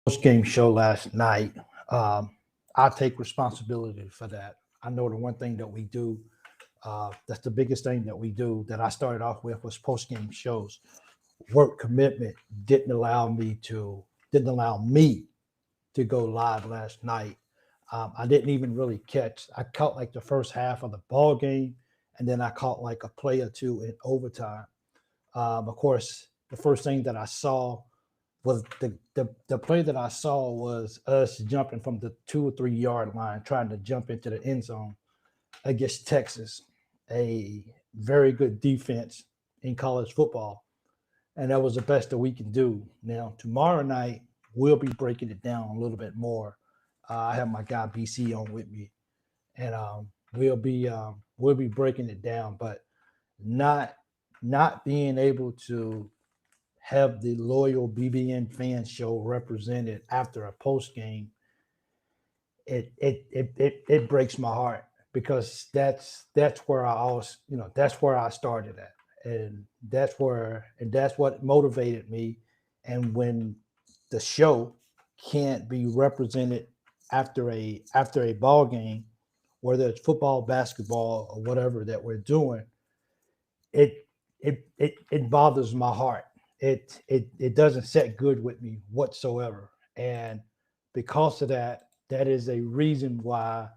Post-game show last night. Um, I take responsibility for that. I know the one thing that we do, that's the biggest thing that we do that I started off with was post-game shows. Work commitment didn't allow me to didn't allow me to go live last night. I didn't even really catch. I caught like the first half of the ball game, and then I caught like a play or two in overtime. Of course, the first thing that I saw was the play that I saw was us jumping from the 2 or 3 yard line, trying to jump into the end zone against Texas, a very good defense in college football, and that was the best that we can do. Now tomorrow night we'll be breaking it down a little bit more. I have my guy BC on with me, and we'll be breaking it down, but not not being able to have the loyal BBN fan show represented after a post game, it breaks my heart because that's where I always that's where I started at, and that's what motivated me. And when the show can't be represented after a ball game, whether it's football, basketball, or whatever that we're doing, it it bothers my heart. It doesn't set good with me whatsoever. And because of that, that is a reason why,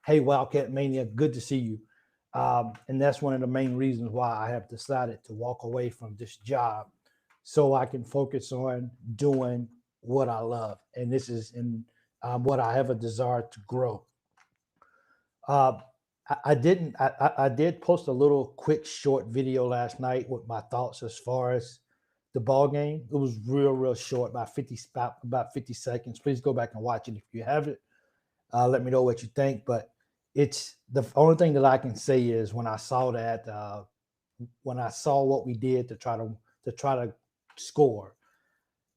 hey, Wildcat Mania, good to see you. And that's one of the main reasons why I have decided to walk away from this job so I can focus on doing what I love. And this is in what I have a desire to grow. Uh, I didn't. I did post a little quick short video last night with my thoughts as far as the ball game. It was real short, about 50 seconds. Please go back and watch it if you haven't. Let me know what you think. But it's the only thing that I can say is when I saw that, when I saw what we did to try to score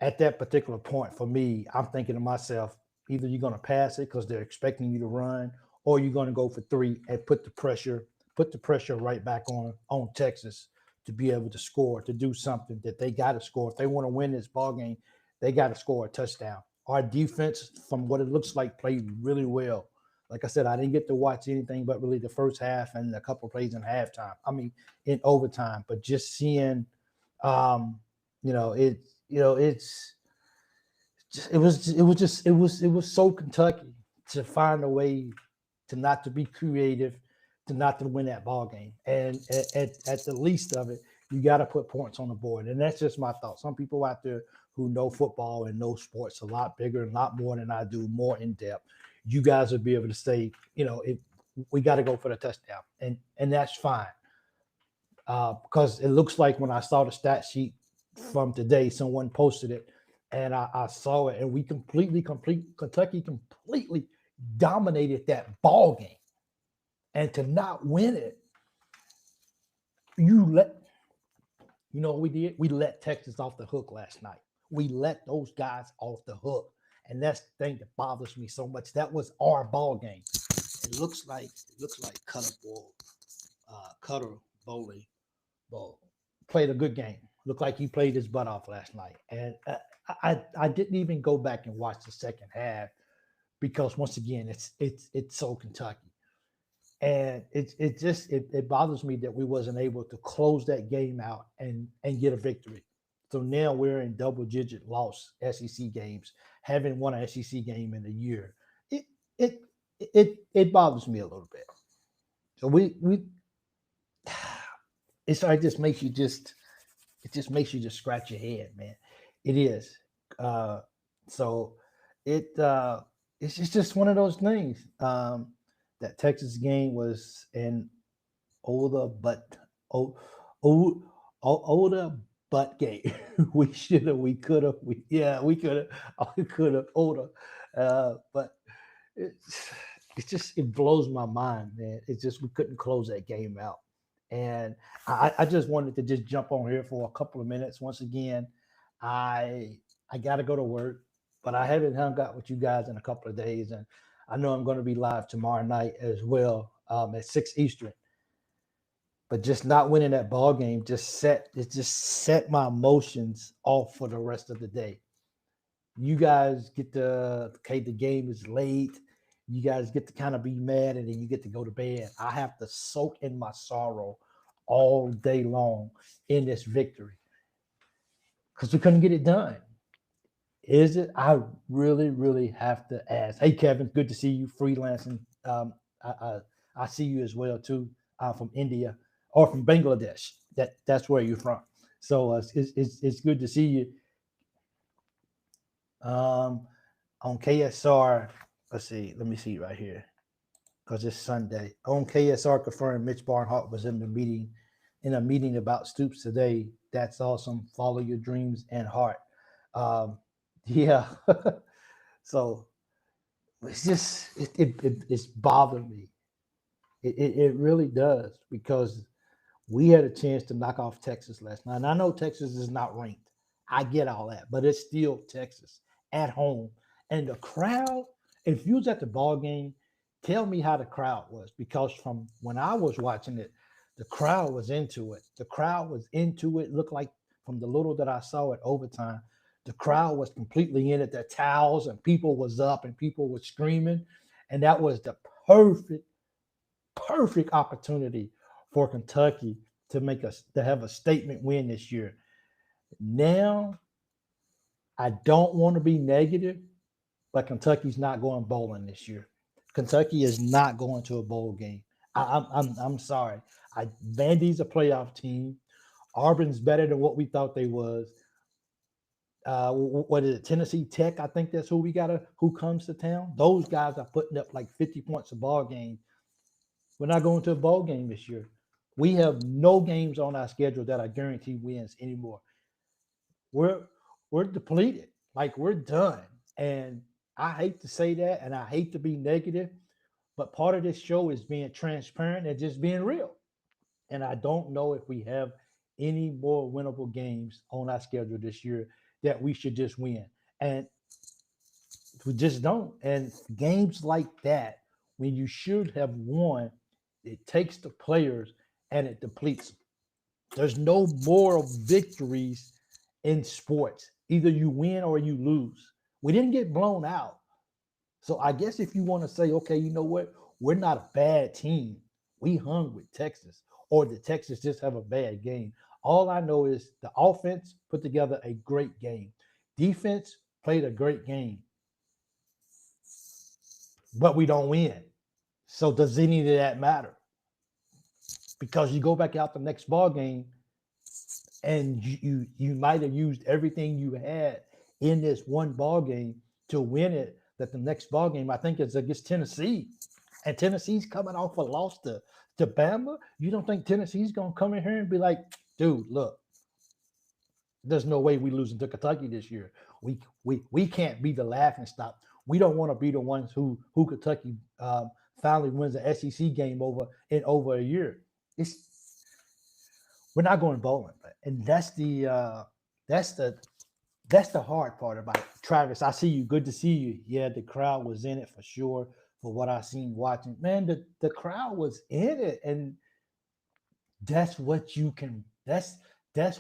at that particular point for me, I'm thinking to myself, either you're going to pass it because they're expecting you to run, or you're going to go for three and put the pressure right back on Texas to be able to score, to do something that they got to score. If they want to win this ball game, they got to score a touchdown. Our defense, from what it looks like, played really well. Like I said, I didn't get to watch anything but really the first half and a couple of plays in halftime. I mean, in overtime, but just seeing, um, it, it's it was so Kentucky to find a way to not to be creative, to not to win that ball game, and at the least of it, you got to put points on the board, and that's just my thought. Some people out there who know football and know sports a lot bigger and a lot more than I do, more in depth. You guys would be able to say, if we got to go for the touchdown, and that's fine, because it looks like when I saw the stat sheet from today, someone posted it, and I saw it, and Kentucky completely dominated that ball game, and to not win it, you let what we did? We let Texas off the hook last night. We let those guys off the hook, and that's the thing that bothers me so much. That was our ball game. It looks like Cutter Bowley Bowl played a good game. Looked like he played his butt off last night, and I didn't even go back and watch the second half because once again it's so Kentucky, and it bothers me that we wasn't able to close that game out and get a victory. So now we're in double digit loss SEC games, haven't won an SEC game in a year. It it it bothers me a little bit. So we it just makes you just it just makes you just scratch your head, man. It is. Uh, so it it's just one of those things. That Texas game was an older but old, old, older but game. We could have, we could have, we could have older. But it's it blows my mind, man. It's just we couldn't close that game out. And I just wanted to just jump on here for a couple of minutes. Once again, I got to go to work, but I haven't hung out with you guys in a couple of days, and I know I'm going to be live tomorrow night as well, at 6 Eastern. But just not winning that ball game just set my emotions off for the rest of the day. You guys get to, okay, the game is late. You guys get to kind of be mad and then you get to go to bed. I have to soak in my sorrow all day long in this victory because we couldn't get it done. Is it? I really, really have to ask. Hey, Kevin, good to see you freelancing. I, I, I see you as well too, from India or from Bangladesh. That's where you're from. So it's good to see you. On KSR, let's see. Let me see right here because it's Sunday. On KSR confirmed Mitch Barnhart was in a meeting about Stoops today. That's awesome. Follow your dreams and heart. Um, yeah. So it's just it's bothered me. It really does because we had a chance to knock off Texas last night. And I know Texas is not ranked. I get all that, but it's still Texas at home. And the crowd, if you was at the ball game, tell me how the crowd was. Because from when I was watching it, the crowd was into it. The crowd was into it. Looked like from the little that I saw at overtime, the crowd was completely in it. Their towels and people was up and people were screaming. And that was the perfect perfect opportunity for Kentucky to have a statement win this year. Now, I don't want to be negative, but Kentucky's not going bowling this year. Kentucky is not going to a bowl game. I'm sorry. Vandy's a playoff team. Auburn's better than what we thought they was. What is it? Tennessee Tech. I think that's who comes to town. Those guys are putting up like 50 points a ball game. We're not going to a bowl game this year. We have no games on our schedule that are guaranteed wins anymore. We're we're depleted. Like we're done. And I hate to say that and I hate to be negative, but part of this show is being transparent and just being real. And I don't know if we have any more winnable games on our schedule this year that we should just win. And we just don't. And games like that, when you should have won, it takes the players and it depletes them. There's no moral victories in sports. Either you win or you lose. We didn't get blown out. So I guess if you want to say, okay, you know what? We're not a bad team. We hung with Texas, or the Texas just have a bad game. All I know is the offense put together a great game. Defense played a great game, but we don't win. So does any of that matter? Because you go back out the next ball game and you might have used everything you had in this one ball game to win it. That the next ball game, I think, is against Tennessee, and Tennessee's coming off a loss to Bama. You don't think Tennessee's gonna come in here and be like, dude, look, there's no way we losing to Kentucky this year. We can't be the laughing stock. We don't want to be the ones who Kentucky finally wins the SEC game over in over a year. It's we're not going bowling, and that's the that's the hard part about it. Travis, I see you. Good to see you. Yeah, the crowd was in it for sure. For what I seen watching, man, the crowd was in it, and that's what you can. That's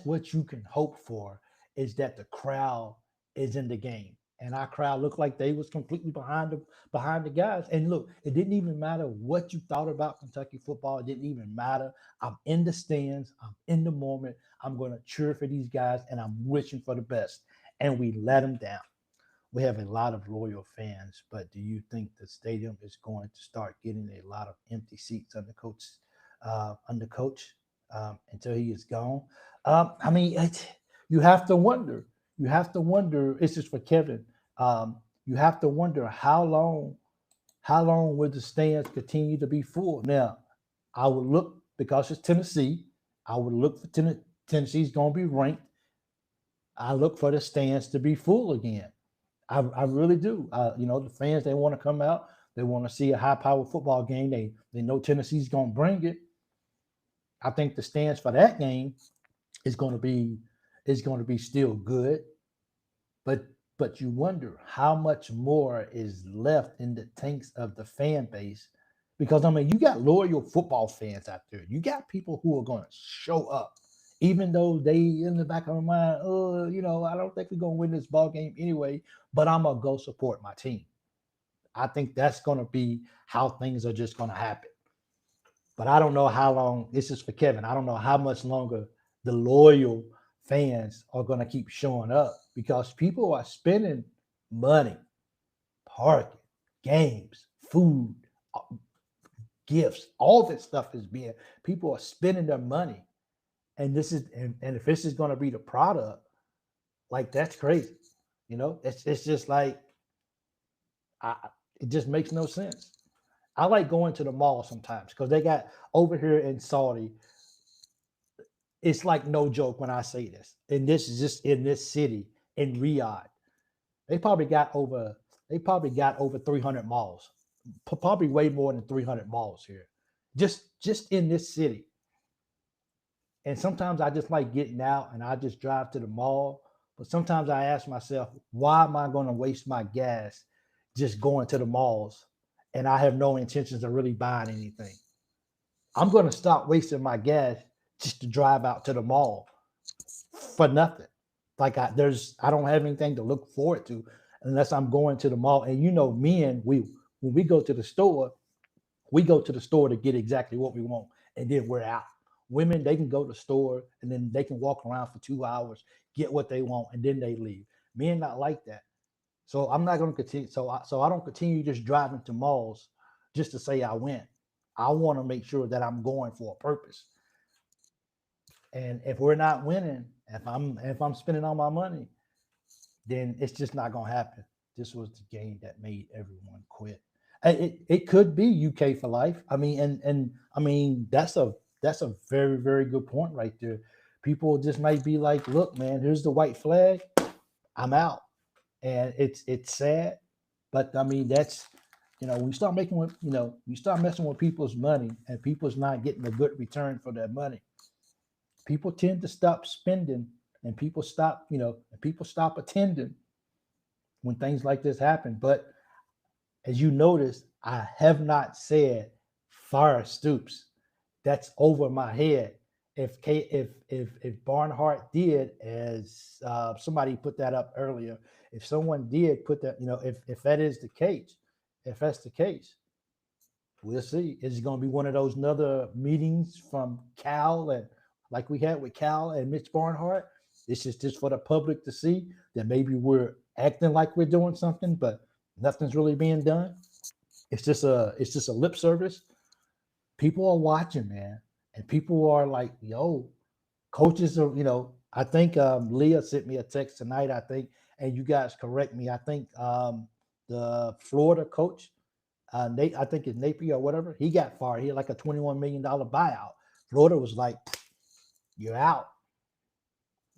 what you can hope for is that the crowd is in the game, and our crowd looked like they was completely behind the guys. And look, it didn't even matter what you thought about Kentucky football. It didn't even matter. I'm in the stands. I'm in the moment. I'm going to cheer for these guys, and I'm wishing for the best. And we let them down. We have a lot of loyal fans, but do you think the stadium is going to start getting a lot of empty seats under coach until he is gone? I mean, you have to wonder. You have to wonder. This is for Kevin. You have to wonder how long will the stands continue to be full? Now, I would look because it's Tennessee. I would look for Tennessee's going to be ranked. I look for the stands to be full again. I really do. The fans they want to come out. They want to see a high-powered football game. They know Tennessee's going to bring it. I think the stands for that game is going to be still good, but you wonder how much more is left in the tanks of the fan base because I mean you got loyal football fans out there. You got people who are going to show up even though they in the back of my mind, oh, I don't think we're gonna win this ball game anyway, but I'm gonna go support my team. I think that's gonna be how things are just gonna happen. But I don't know how long this is for Kevin. I don't know how much longer the loyal fans are gonna keep showing up because people are spending money, parking, games, food, gifts, all this stuff is being people are spending their money. And this is and if this is gonna be the product, like that's crazy. It's just like I it just makes no sense. I like going to the mall sometimes because they got over here in Saudi. It's like no joke when I say this. And this is just in this city in Riyadh. They probably got over they probably got over 300 malls. Probably way more than 300 malls here. Just in this city. And sometimes I just like getting out and I just drive to the mall. But sometimes I ask myself, why am I going to waste my gas just going to the malls and I have no intentions of really buying anything? I'm going to stop wasting my gas just to drive out to the mall for nothing. Like I don't have anything to look forward to unless I'm going to the mall. And men, when we go to the store, we go to the store to get exactly what we want, and then we're out. Women, they can go to the store and then they can walk around for 2 hours, get what they want, and then they leave. Men not like that. So I'm not going to continue. So I don't continue just driving to malls just to say I went. I want to make sure that I'm going for a purpose. And if we're not winning, if I'm spending all my money, then it's just not going to happen. This was the game that made everyone quit. It could be UK for life. I mean, and I mean that's a very very good point right there. People just might be like, look, man, here's the white flag. I'm out, and it's sad, but I mean that's when you start making with you start messing with people's money and people's not getting a good return for their money. People tend to stop spending, and people stop attending when things like this happen. But as you notice, I have not said fire Stoops. That's over my head. If Barnhart did, as somebody put that up earlier, if someone did put that, if that is the case, if that's the case, we'll see. Is it going to be one of those another meetings from Cal and like we had with Cal and Mitch Barnhart? This is just for the public to see that maybe we're acting like we're doing something, but nothing's really being done. It's just a lip service. People are watching, man, and people are like, "Yo, coaches are." I think Leah sent me a text tonight. I think, and you guys correct me. I think the Florida coach, Nate, I think it's Napier or whatever, he got fired. He had like a $21 million buyout. Florida was like, "You're out.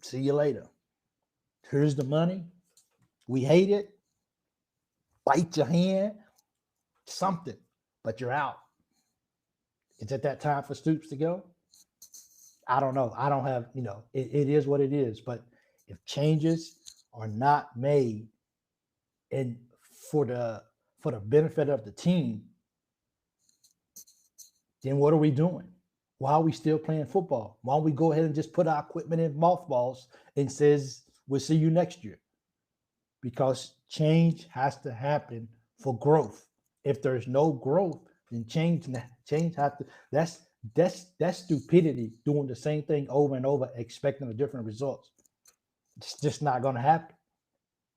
See you later. Here's the money. We hate it. Bite your hand, something, but you're out." Is it that time for Stoops to go? I don't know. I don't have, it is what it is. But if changes are not made and for the benefit of the team, then what are we doing? Why are we still playing football? Why don't we go ahead and just put our equipment in mothballs and says we'll see you next year? Because change has to happen for growth. If there's no growth, then change has to. That's stupidity, doing the same thing over and over, expecting a different results. It's just not going to happen.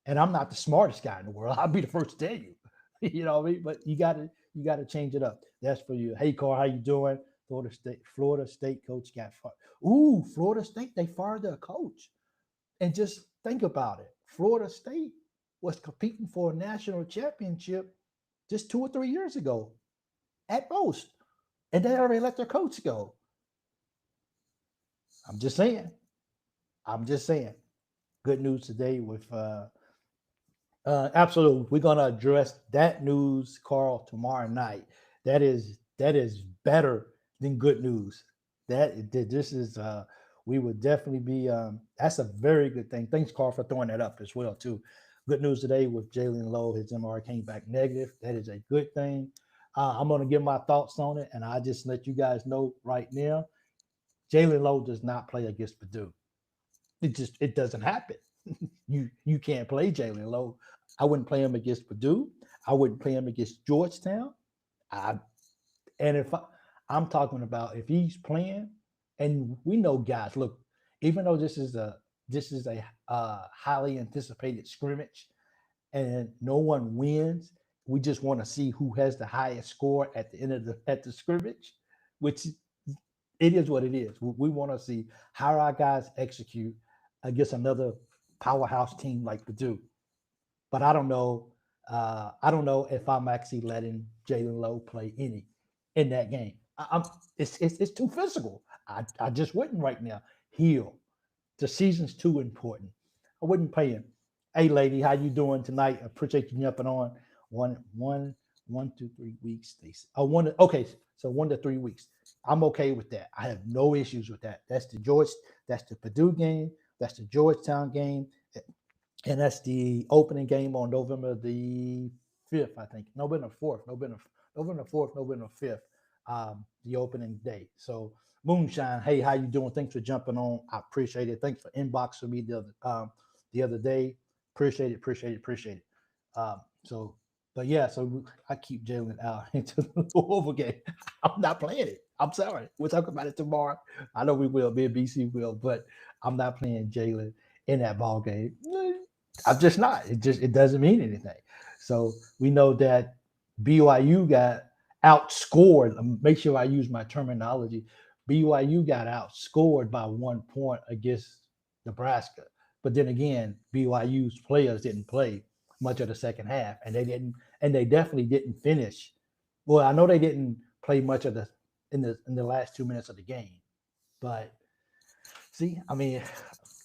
And I'm not the smartest guy in the world. I'll be the first to tell you. You know what I mean? But you gotta change it up. That's for you. Hey, Carl, how you doing? Florida State coach got fired. Ooh, Florida State, they fired their coach. And just think about it. Florida State was competing for a national championship just 2 or 3 years ago, at most. And they already let their coach go. I'm just saying. Good news today with absolutely. We're gonna address that news, Carl, tomorrow night. That is better than good news. This is we would definitely be that's a very good thing. Thanks, Carl, for throwing that up as well, too. Good news today with Jalen Lowe. His MRI came back negative. That is a good thing. I'm going to give my thoughts on it, and I just let you guys know right now. Jalen Lowe does not play against Purdue. It doesn't happen. You can't play Jalen Lowe. I wouldn't play him against Purdue. I wouldn't play him against Georgetown. I and if I'm talking about if he's playing, and we know guys, look, even though this is a highly anticipated scrimmage, and no one wins, we just want to see who has the highest score at the end of the scrimmage, which it is what it is. We want to see how our guys execute against another powerhouse team like Purdue. But I don't know. I don't know if I'm actually letting Jalen Lowe play any in that game. It's too physical. I just wouldn't right now. Heal. The season's too important. I wouldn't pay him. Hey, lady, how you doing tonight? I appreciate you jumping on. One, one, 1 to 3 weeks. Oh, one. Okay, so 1 to 3 weeks. I'm okay with that. I have no issues with that. That's the Purdue game. That's the Georgetown game, and that's the opening game on November the 5th, I think. November 4th, November 4th, November 5th, the opening day. So Moonshine, hey, how you doing? Thanks for jumping on. I appreciate it. Thanks for inboxing me the other day. Appreciate it. So, but yeah, so I keep Jalen out into the over game. I'm not playing it. I'm sorry. We'll talk about it tomorrow. I know we will. Me and BC will, but I'm not playing Jalen in that ball game. I'm just not. It doesn't mean anything. So we know that BYU got outscored. Make sure I use my terminology. BYU got outscored by 1 point against Nebraska. But then again, BYU's players didn't play much of the second half, and they definitely didn't finish. Well, I know they didn't play much of the last 2 minutes of the game. But see, I mean,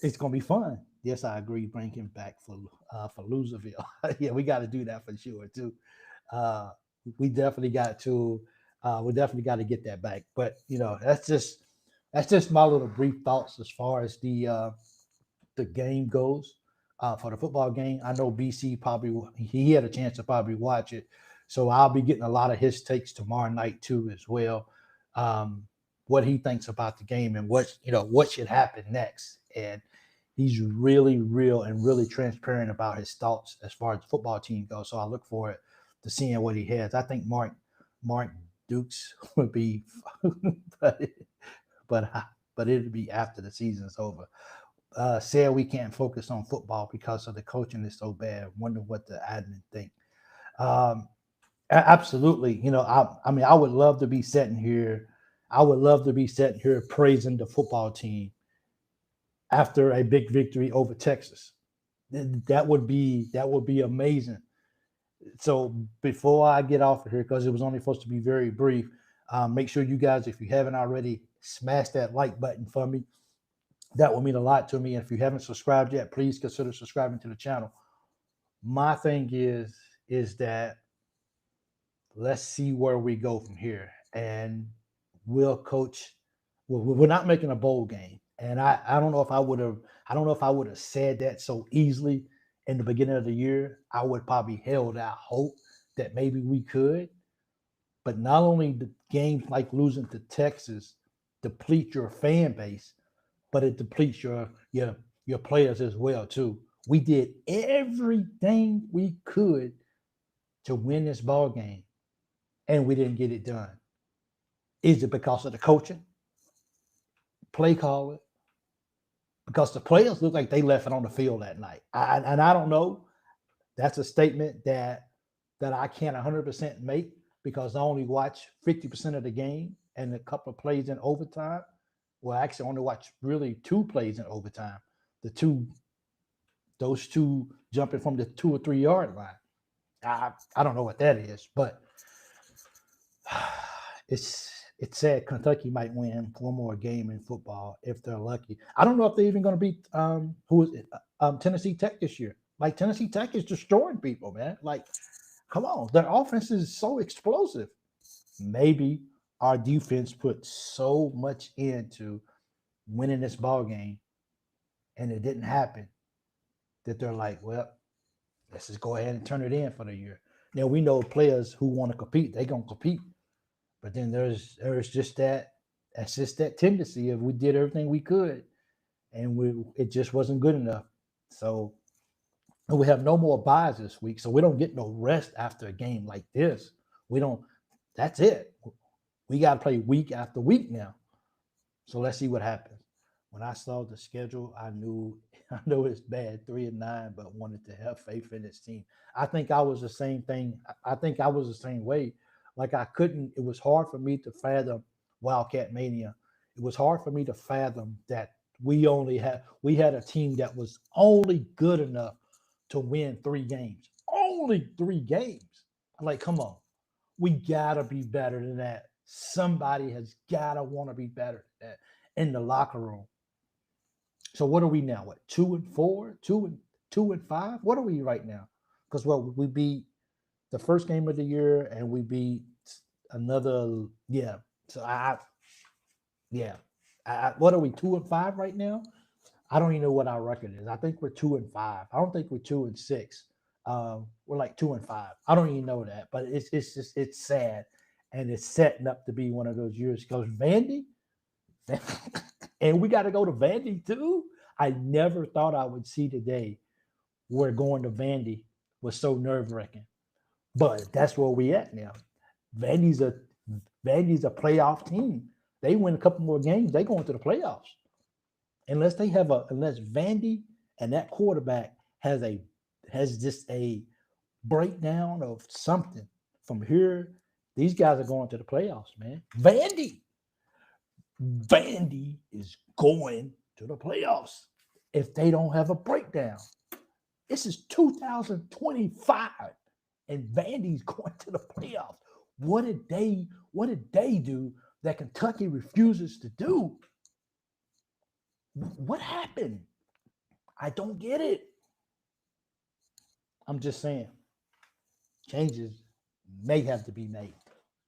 it's gonna be fun. Yes, I agree. Bring him back for Loserville. Yeah, we got to do that for sure too. Uh, we definitely got to get that back. But that's just my little brief thoughts as far as the game goes. For the football game, I know BC probably he had a chance to probably watch it, so I'll be getting a lot of his takes tomorrow night too as well. What he thinks about the game and what should happen next. And he's really real and really transparent about his thoughts as far as the football team goes. So I look forward to seeing what he has. I think Mark Dukes would be, but but it'll be after the season's over. Said we can't focus on football because of the coaching is so bad. Wonder what the admin think. Um, Absolutely. I mean, I would love to be sitting here. I would love to be sitting here praising the football team after a big victory over Texas. That would be amazing. So before I get off of here, because it was only supposed to be very brief, make sure you guys, if you haven't already, smash that like button for me. That would mean a lot to me. And if you haven't subscribed yet, please consider subscribing to the channel. My thing is that let's see where we go from here. And we'll coach. We're not making a bowl game. And I don't know if I would have said that so easily in the beginning of the year. I would probably held out hope that maybe we could. But not only the games like losing to Texas deplete your fan base, but it depletes your players as well too. We did everything we could to win this ball game, and we didn't get it done. Is it because of the coaching, play calling? Because the players look like they left it on the field that night. And I don't know. That's a statement that I can't 100% make because I only watch 50% of the game and a couple of plays in overtime. Well, I actually only watch really 2 plays in overtime. Those two jumping from the 2 or 3 yard line. I don't know what that is, but it's sad Kentucky might win 4 more game in football if they're lucky. I don't know if they're even going to beat who is it? Tennessee Tech this year. Like Tennessee Tech is destroying people, man. Like, come on, their offense is so explosive. Maybe our defense put so much into winning this ball game, and it didn't happen. That they're like, well, let's just go ahead and turn it in for the year. Now we know players who want to compete, they're gonna compete. But then there's just that That's just that tendency of we did everything we could, and it just wasn't good enough. So we have no more buys this week, so we don't get no rest after a game like this. We don't. That's it. We got to play week after week now. So let's see what happens. When I saw the schedule, I knew I know it's bad, 3-9, but wanted to have faith in this team. I think I was the same thing. I think I was the same way. Like I couldn't. It was hard for me to fathom Wildcat Mania. It was hard for me to fathom that we had a team that was only good enough to win 3 games. Only 3 games. I'm like, come on, we gotta be better than that. Somebody has gotta want to be better than that in the locker room. So what are we now? What 2-4, 2-5? What are we right now? Because we beat the first game of the year and we beat another. Yeah. So yeah. What are we 2-5 right now? I don't even know what our record is. I think we're 2-5. I don't think we're 2-6. We're like 2-5. I don't even know that, but it's just it's sad, and it's setting up to be one of those years. Because Vandy, and we got to go to Vandy too. I never thought I would see today where going to Vandy was so nerve wracking, but that's where we at now. Vandy's a Vandy's a playoff team. They win a couple more games, they go into the playoffs. Unless Vandy and that quarterback has just a breakdown of something from here, these guys are going to the playoffs, man. Vandy is going to the playoffs if they don't have a breakdown. This is 2025, and Vandy's going to the playoffs. What did they do that Kentucky refuses to do? What happened? I don't get it. I'm just saying, changes may have to be made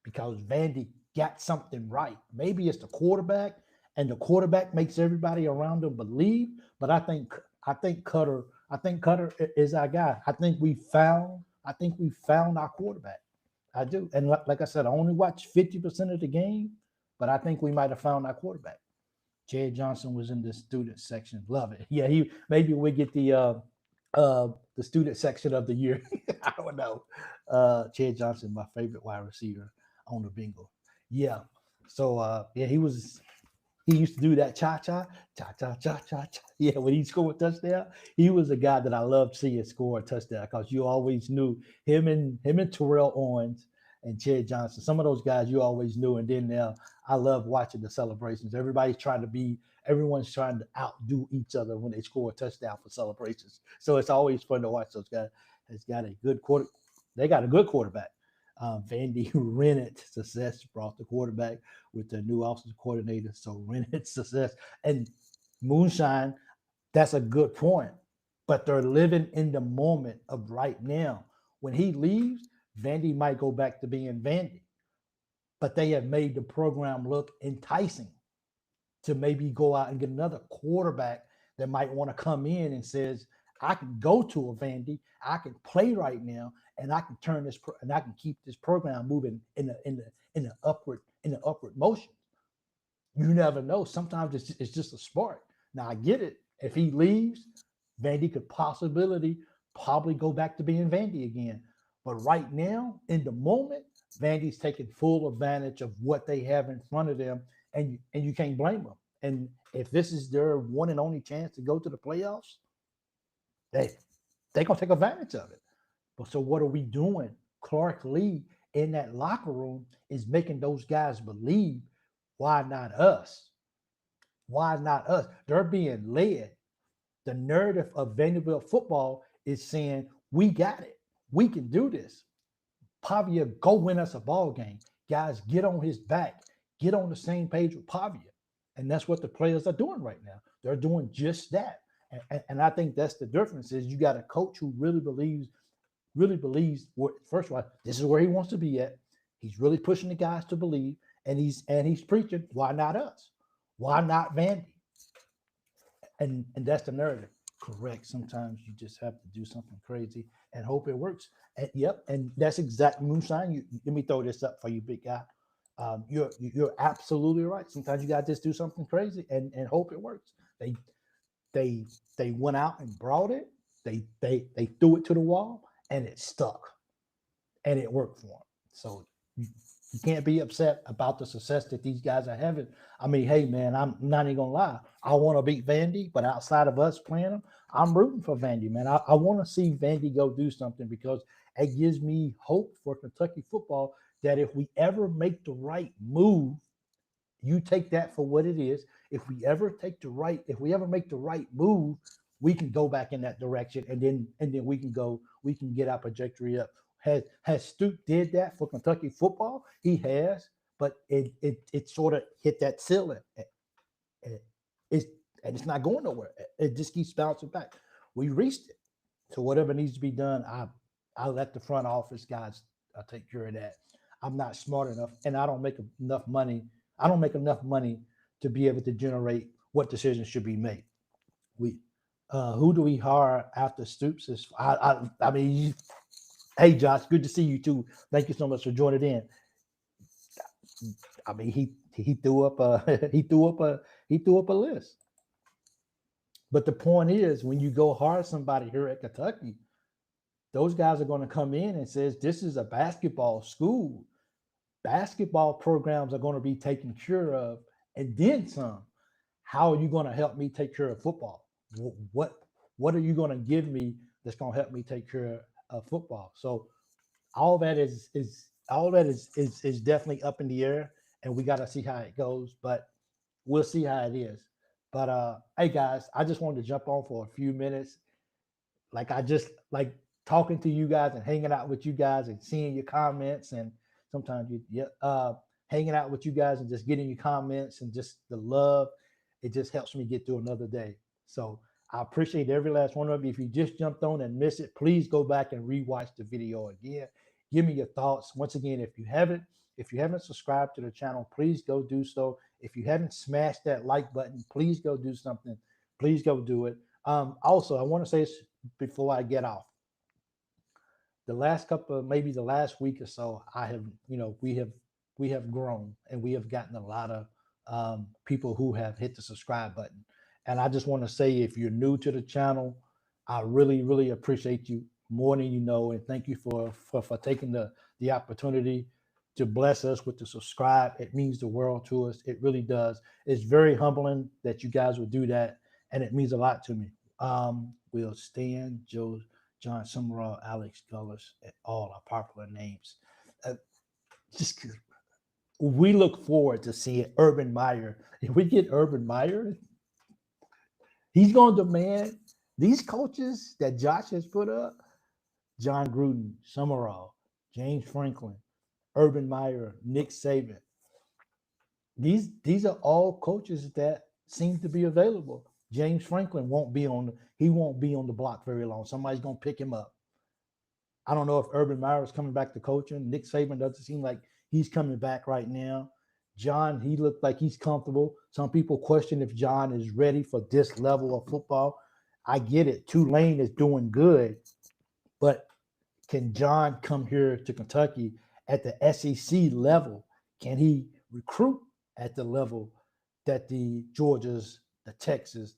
because Vandy got something right. Maybe it's the quarterback, and the quarterback makes everybody around him believe. But I think Cutter is our guy. I think we found our quarterback. I do, and like I said, I only watched 50% of the game, but I think we might have found our quarterback. Jay Johnson was in the student section. Love it. Yeah, he maybe we get the student section of the year. I don't know. Chad Johnson, my favorite wide receiver on the Bengals. Yeah. So yeah, he used to do that cha cha. Yeah, when he scored a touchdown, he was a guy that I loved seeing score a touchdown because you always knew him and Terrell Owens and Chad Johnson. Some of those guys you always knew, and then now I love watching the celebrations. Everyone's trying to outdo each other when they score a touchdown for celebrations. So it's always fun to watch those guys. They got a good quarterback. Vandy rented success brought the quarterback with the new offensive coordinator. So rented success and Moonshine. That's a good point. But they're living in the moment of right now. When he leaves, Vandy might go back to being Vandy. But they have made the program look enticing to maybe go out and get another quarterback that might want to come in and says, I can go to a Vandy, I can play right now, and I can and I can keep this program moving in the upward motion. You never know. Sometimes it's just a spark. Now I get it. If he leaves, Vandy could probably go back to being Vandy again. But right now, in the moment, Vandy's taking full advantage of what they have in front of them, and you can't blame them. And if this is their one and only chance to go to the playoffs, they they gonna take advantage of it. But so what are we doing? Clark Lee in that locker room is making those guys believe. Why not us? Why not us? They're being led. The narrative of Vanderbilt football is saying we got it. We can do this. Pavia, go win us a ball game. Guys, get on his back. Get on the same page with Pavia. And that's what the players are doing right now. They're doing just that. And I think that's the difference is you got a coach who really believes first of all, this is where he wants to be at. He's really pushing the guys to believe, and he's preaching, why not us? Why not Vandy? And that's the narrative. Correct. Sometimes you just have to do something crazy and hope it works. And yep, and that's exactly Moonshine. Let me throw this up for you, big guy. You're absolutely right. Sometimes you got to just do something crazy and hope it works. They they they went out and brought it. They threw it to the wall and it stuck and it worked for them. So you can't be upset about the success that these guys are having. I mean, hey man, I'm not even gonna lie. I want to beat Vandy, but outside of us playing them, I'm rooting for Vandy, man. I want to see Vandy go do something because it gives me hope for Kentucky football that if we ever make the right move, you take that for what it is. If we ever make the right move, we can go back in that direction, and then we can get our trajectory up. Has Stoop did that for Kentucky football? He has, but it sort of hit that ceiling. It's and it's not going nowhere. It just keeps bouncing back. We reached it. So whatever needs to be done, I let the front office guys take care of that. I'm not smart enough, and I don't make enough money. I don't make enough money to be able to generate what decisions should be made. We, who do we hire after Stoops? I mean, hey Josh, good to see you too. Thank you so much for joining in. I mean, he threw up a he threw up a list. But the point is, when you go hire somebody here at Kentucky, those guys are going to come in and says this is a basketball school. Basketball programs are going to be taken care of, and then some. How are you going to help me take care of football? What what are you going to give me that's going to help me take care of football? So all that is definitely up in the air, and we got to see how it goes. But we'll see how it is. But hey guys, I just wanted to jump on for a few minutes. Like I just like talking to you guys and hanging out with you guys and seeing your comments and sometimes you yeah hanging out with you guys and just getting your comments and just the love. It just helps me get through another day. So I appreciate every last one of you. If you just jumped on and missed it, please go back and rewatch the video again. Give me your thoughts. Once again, if you haven't subscribed to the channel, please go do so. If you haven't smashed that like button, please go do something. Please go do it. Also, I want to say this before I get off. The last couple of maybe the last week or so, I have we have grown and we have gotten a lot of people who have hit the subscribe button. And I just want to say, if you're new to the channel, I really appreciate you more than you know, and thank you for taking the opportunity to bless us with the subscribe. It means the world to us. It really does. It's very humbling that you guys would do that, and it means a lot to me. Will Stan, Joe, John Summerall, Alex Gullis, and all our popular names. Uh, just we look forward to seeing Urban Meyer. If we get Urban Meyer, he's going to demand these coaches that Josh has put up: John Gruden, Summerall, James Franklin, Urban Meyer, Nick Saban. These are all coaches that seem to be available. James Franklin won't be on the block very long. Somebody's gonna pick him up. I don't know if Urban Meyer is coming back to coaching. Nick Saban doesn't seem like he's coming back right now. John, he looked like he's comfortable. Some people question if John is ready for this level of football. I get it. Tulane is doing good, but can John come here to Kentucky at the SEC level? Can he recruit at the level that the Georgias, the Texas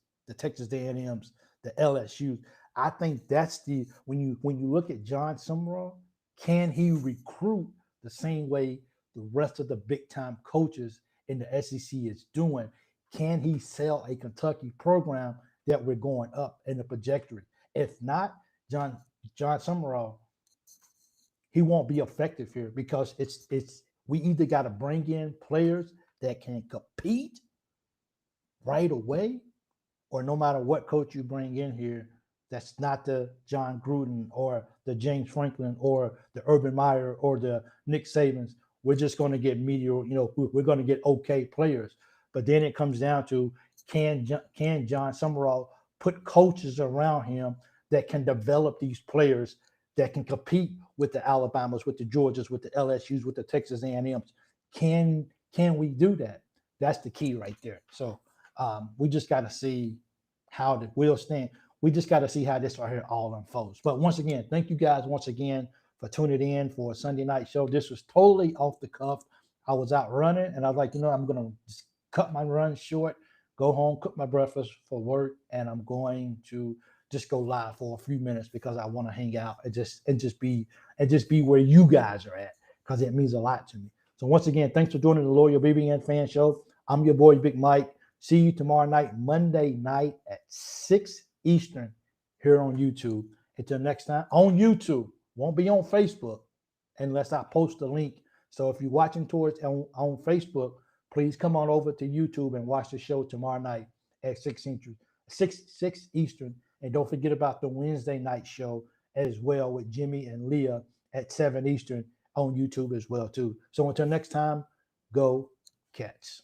A&Ms, the LSUs? I think that's the when you look at John Summerall, can he recruit the same way the rest of the big time coaches in the SEC is doing? Can he sell a Kentucky program that we're going up in the trajectory? If not, John John Summerall, he won't be effective here because it's we either got to bring in players that can compete right away, or no matter what coach you bring in here, that's not the John Gruden or the James Franklin or the Urban Meyer or the Nick Sabans. We're just going to get mediocre, we're going to get okay players. But then it comes down to can John Summerall put coaches around him that can develop these players that can compete with the Alabamas, with the Georgias, with the LSUs, with the Texas A&Ms. Can we do that? That's the key right there. So we just got to see how the wheels stand. We just got to see how this right here all unfolds. But once again, thank you guys once again for tuning in for a Sunday night show. This was totally off the cuff. I was out running, and I was like, I'm gonna just cut my run short, go home, cook my breakfast for work, and I'm going to just go live for a few minutes because I want to hang out and just be where you guys are at, because it means a lot to me. So once again, thanks for joining the Loyal BBN Fan Show. I'm your boy Big Mike. See you tomorrow night, Monday night at 6 Eastern here on YouTube. Until next time, on YouTube. Won't be on Facebook unless I post a link. So if you're watching towards on Facebook, please come on over to YouTube and watch the show tomorrow night at 6 Eastern. And don't forget about the Wednesday night show as well with Jimmy and Leah at 7 Eastern on YouTube as well too. So until next time, go Cats.